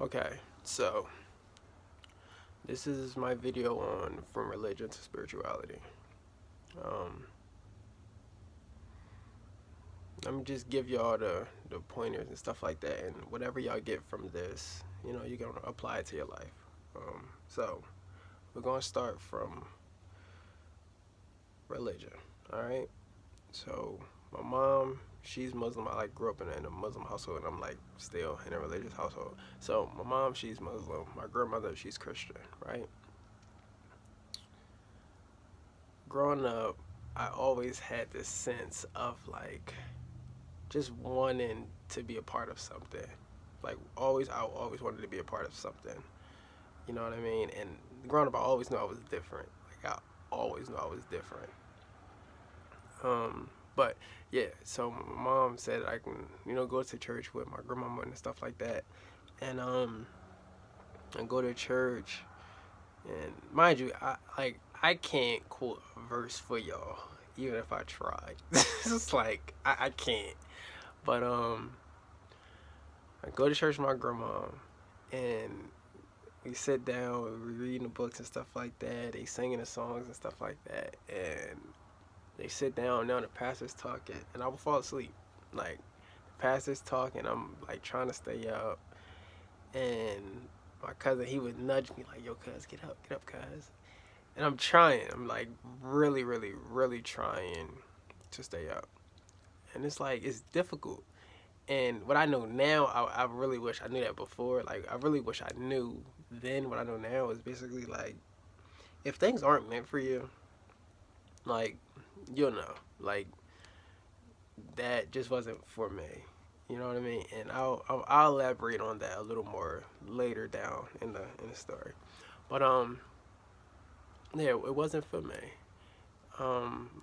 Okay, so this is my video on from religion to spirituality. Um, Let me just give y'all the pointers and stuff like that, and whatever y'all get from this, you're gonna apply it to your life. So we're gonna start from religion. All right. So my mom, she's Muslim. I grew up in a Muslim household, and I'm still in a religious household. So my mom, she's Muslim. My grandmother, she's Christian. Right. Growing up, I always had this sense of just wanting to be a part of something. I always wanted to be a part of something. You know what I mean? And growing up, I always knew I was different. I always knew I was different. But yeah, so my mom said I can, go to church with my grandmama and stuff like that, and go to church. And mind you, I can't quote a verse for y'all, even if I tried. It's just I can't. But I go to church with my grandma, and we sit down, we reading the books and stuff like that. They singing the songs and stuff like that, and they sit down. Now the pastor's talking, and I will fall asleep. The pastor's talking, I'm trying to stay up, and my cousin, he would nudge me "Yo, cuz, get up, cuz." And I'm trying. I'm really, really, really trying to stay up, and it's difficult. And what I know now, I really wish I knew that before. I really wish I knew then. What I know now is basically if things aren't meant for you, like you'll know, that just wasn't for me. You know what I mean? And I'll elaborate on that a little more later down in the story. But yeah, it wasn't for me.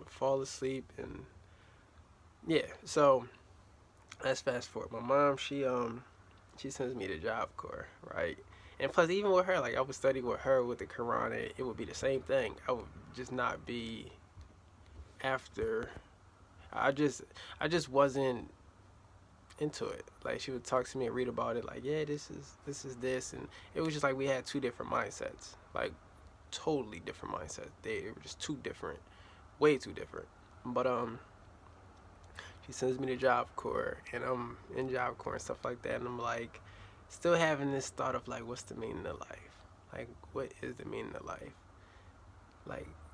Fall asleep, and yeah. So let's fast forward. My mom, she sends me to Job Corps, right? And plus, even with her, I would study with her with the Quran, and it would be the same thing. I would just not be after. I just, I just wasn't into it. She would talk to me and read about it. Yeah, this is this, and it was just we had two different mindsets, totally different mindsets. They were just too different, way too different. But she sends me to Job Corps, and I'm in Job Corps and stuff like that, and I'm still having this thought of what's the meaning of life? What is the meaning of life?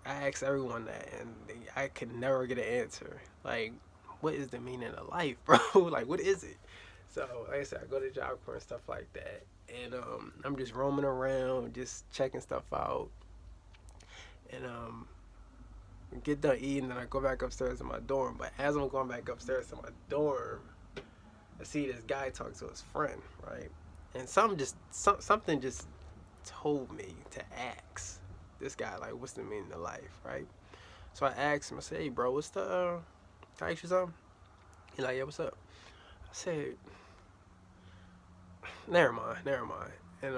I ask everyone that, and I could never get an answer. What is the meaning of life, bro? What is it? So, like I said, I go to Job Corps and stuff like that, and I'm just roaming around, just checking stuff out, and get done eating, and I go back upstairs to my dorm. But as I'm going back upstairs to my dorm, I see this guy talk to his friend, right? And something just told me to ask this guy what's the meaning of life, right? So I asked him. I said, "Hey, bro, what's the? Can I ask you something?" He's like, "Yeah, what's up?" I said, never mind." And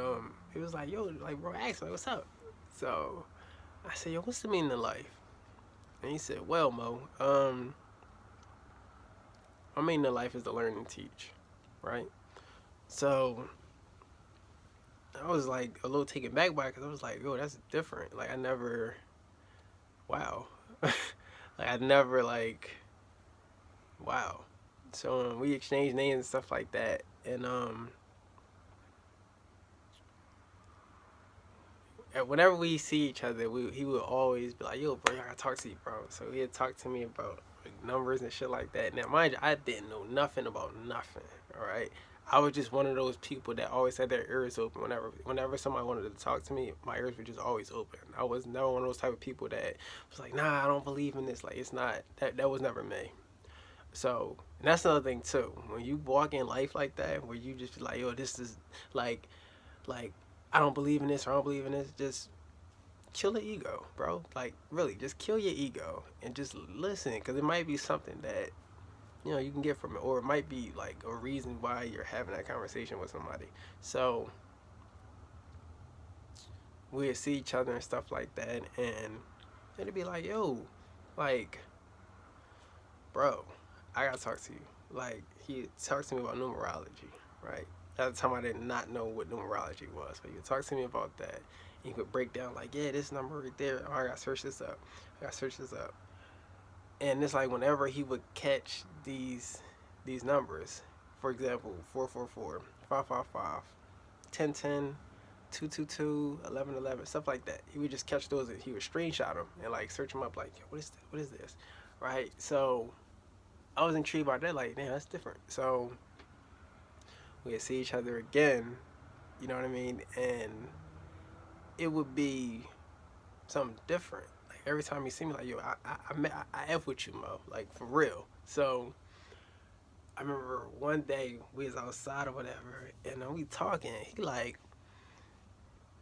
he was like, "Yo, bro, ask me what's up." So I said, "Yo, what's the meaning of life?" And he said, "Well, Mo, my meaning of life is to learn and teach, right?" So I was a little taken back by it because I was like, "Yo, that's different." I never, wow, I never wow. So we exchanged names and stuff like that, and whenever we see each other, he would always be like, "Yo, bro, I gotta talk to you, bro." So he'd talk to me about numbers and shit like that. Now, mind you, I didn't know nothing about nothing. All right, I was just one of those people that always had their ears open. Whenever somebody wanted to talk to me, my ears were just always open. I was never one of those type of people that was like, "Nah, I don't believe in this." It's not that. That was never me. So, and that's another thing too. When you walk in life like that, where you just be like, "Yo, this is like, like." I don't believe in this or I don't believe in this. Just kill the ego, bro. Really, just kill your ego and just listen, because it might be something that you can get from it, or it might be a reason why you're having that conversation with somebody. So we'd see each other and stuff like that, and it'd be like, yo, like, bro, I gotta talk to you. He talks to me about numerology, right? At the time, I did not know what numerology was. So he would talk to me about that. And he would break down like, yeah, this number right there. Oh, I gotta search this up. I gotta search this up. And it's like whenever he would catch these numbers, for example, 444, 555, 1010, 222, 1111, stuff like that. He would just catch those and he would screenshot them and like search them up like, what is this? What is this? Right? So I was intrigued by that. Like, damn, that's different. So we'd see each other again, you know what I mean? And it would be something different. Like every time he see me, like, yo, I F with you, Mo, like for real. So I remember one day we was outside or whatever, and we talking. He like,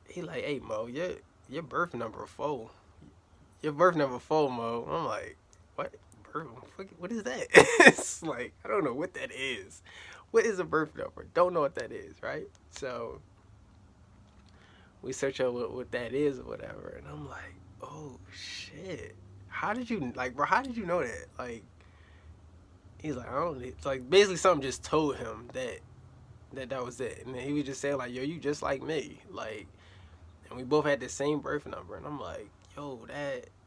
hey Mo, your birth number 4. Your birth number 4, Mo. I'm like, what? What is that? It's like, I don't know what that is. What is a birth number? Don't know what that is, right? So we search out what that is or whatever, and I'm like, oh shit. How did you, like, bro, how did you know that? Like, he's like, I don't, it's like, basically something just told him that was it. And then he was just saying like, yo, you just like me. Like, and we both had the same birth number, and I'm like, yo,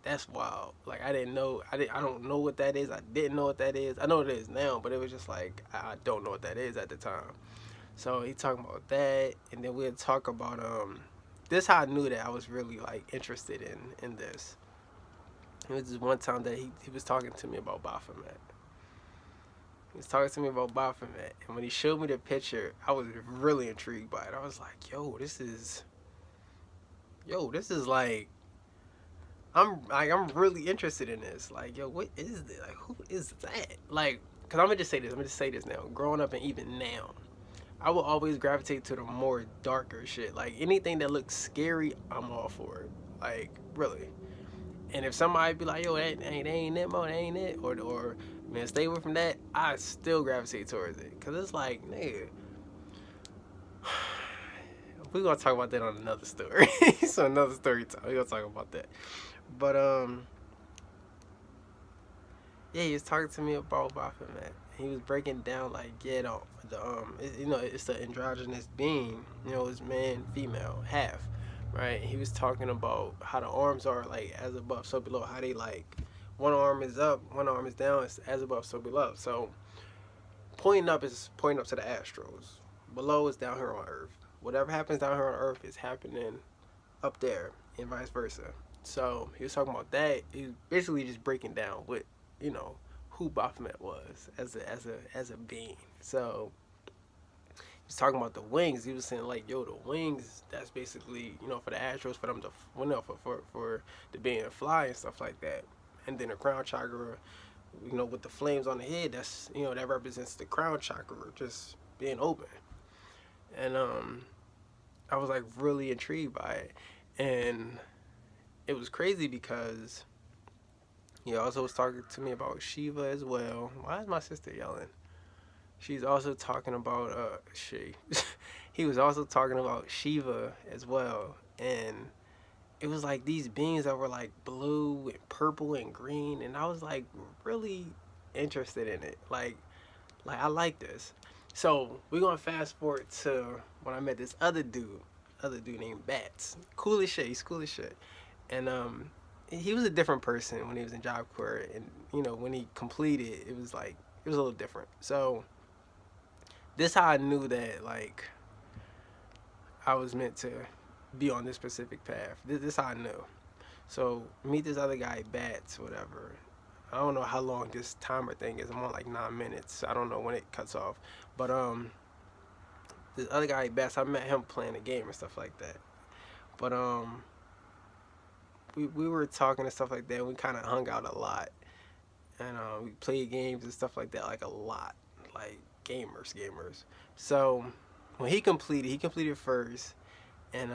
that's wild. Like, I don't know what that is. I didn't know what that is. I know what it is now, but it was just like, I don't know what that is at the time. So he talking about that, and then we'd talk about this how I knew that I was really like interested in this. It was just one time that he was talking to me about Baphomet. He was talking to me about Baphomet, and when he showed me the picture, I was really intrigued by it. I was like, yo, this is like, I'm really interested in this. Like, yo, what is this? Like, who is that? Like, cause I'm gonna just say this now. Growing up and even now, I will always gravitate to the more darker shit. Like anything that looks scary, I'm all for it. Like, really. And if somebody be like, yo, that ain't it, Mo, that ain't it, or man, stay away from that, I still gravitate towards it. Cause it's like, nigga, we're gonna talk about that on another story. So another story time. We're gonna talk about that. But yeah, he was talking to me about Baphomet. He was breaking down like, yeah, it's the androgynous being, it's man, female, half, right? He was talking about how the arms are like as above, so below. How they like, one arm is up, one arm is down. It's as above, so below. So pointing up is pointing up to the Astros. Below is down here on Earth. Whatever happens down here on Earth is happening up there, and vice versa. So he was talking about that. He was basically just breaking down what, who Baphomet was as a being. So he was talking about the wings. He was saying like, yo, the wings, that's basically, for the Astros, for them to, for the being to fly and stuff like that. And then the crown chakra, with the flames on the head, that's, that represents the crown chakra just being open. And I was like really intrigued by it. And it was crazy because he also was talking to me about Shiva as well. Why is my sister yelling? She's also talking about he was also talking about Shiva as well. And it was like these beings that were like blue and purple and green, and I was like really interested in it. Like I like this. So we're gonna fast forward to when I met this other dude named Bats. Cool as shit. He's cool as shit. And he was a different person when he was in Job Corps, and when he completed, it was a little different. So this how I knew that like I was meant to be on this specific path. This how I knew. So meet this other guy, Bats, whatever. I don't know how long this timer thing is. I'm on like 9 minutes. I don't know when it cuts off. But this other guy, Bats, I met him playing a game and stuff like that. But we were talking and stuff like that. And we kind of hung out a lot, and we played games and stuff like that, like a lot, like gamers. So when he completed first, and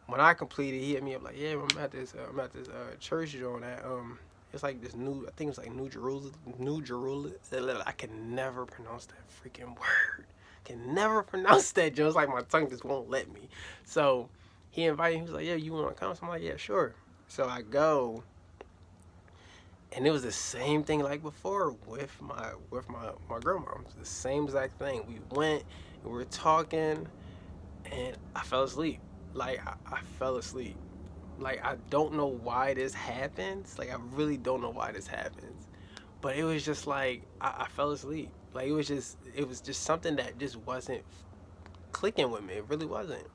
when I completed, he hit me up like, yeah, I'm at this church joint at it's like this new, I think it's like New Jerusalem. I can never pronounce that freaking word. Can never pronounce that, Joe. It's like my tongue just won't let me. So he invited me. He was like, yeah, you want to come? So I'm like, yeah, sure. So I go, and it was the same thing like before with my grandma. The same exact thing. We went. We were talking, and I fell asleep. Like I fell asleep. Like I don't know why this happens. Like I really don't know why this happens. But it was just like I fell asleep. Like it was just something that just wasn't clicking with me. It really wasn't.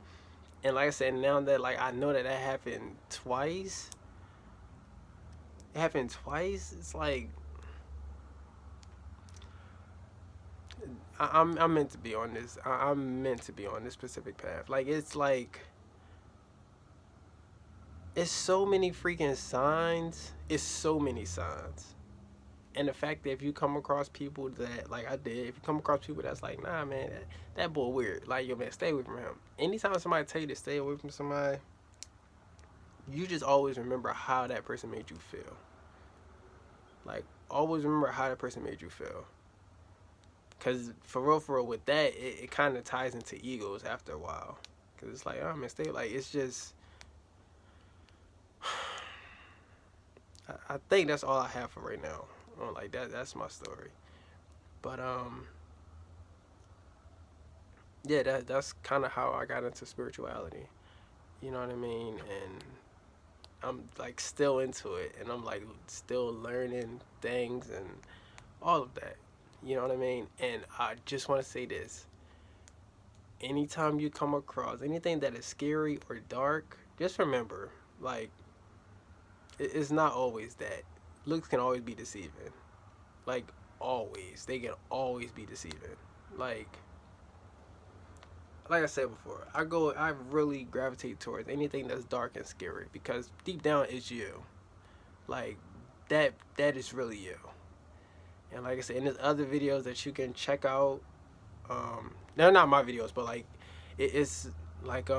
And like I said, now that like I know that that happened twice, it happened twice. It's like I'm meant to be on this. I'm meant to be on this specific path. Like it's like it's so many freaking signs. It's so many signs. And the fact that if you come across people that like I did, if you come across people that's like, nah, man, that boy weird. Like, yo, man, stay away from him. Anytime somebody tell you to stay away from somebody, you just always remember how that person made you feel. Like, always remember how that person made you feel. Cause for real, with that, it kind of ties into egos after a while. Cause it's like, oh man, stay. Like, it's just. I think that's all I have for right now. Like that's my story. But yeah, that's kind of how I got into spirituality. You know what I mean? And I'm like still into it, and I'm like still learning things and all of that. You know what I mean? And I just want to say this: anytime you come across anything that is scary or dark, just remember, like, it's not always that. Looks can always be deceiving. Like, always, they can always be deceiving. Like I said before, I really gravitate towards anything that's dark and scary because deep down it's you. Like, that is really you. And like I said, and there's other videos that you can check out. They're not my videos, but like, it's like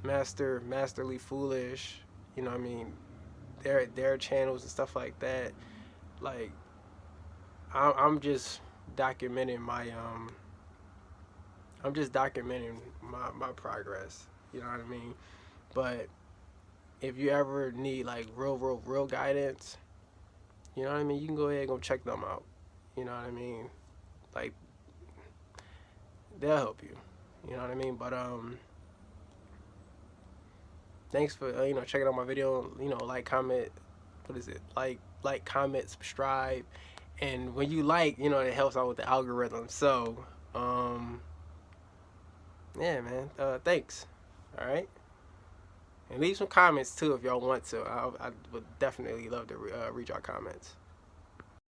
Masterly Foolish. You know what I mean? Their channels and stuff like that. Like, I'm just documenting my I'm just documenting my progress. You know what I mean? But if you ever need like real guidance, you know what I mean, you can go ahead and go check them out. You know what I mean? Like, they'll help you. You know what I mean? But thanks for checking out my video. Like, comment. What is it? Like, comment, subscribe, and when you like, it helps out with the algorithm. So yeah, man. Thanks. All right. And leave some comments too if y'all want to. I would definitely love to read your comments.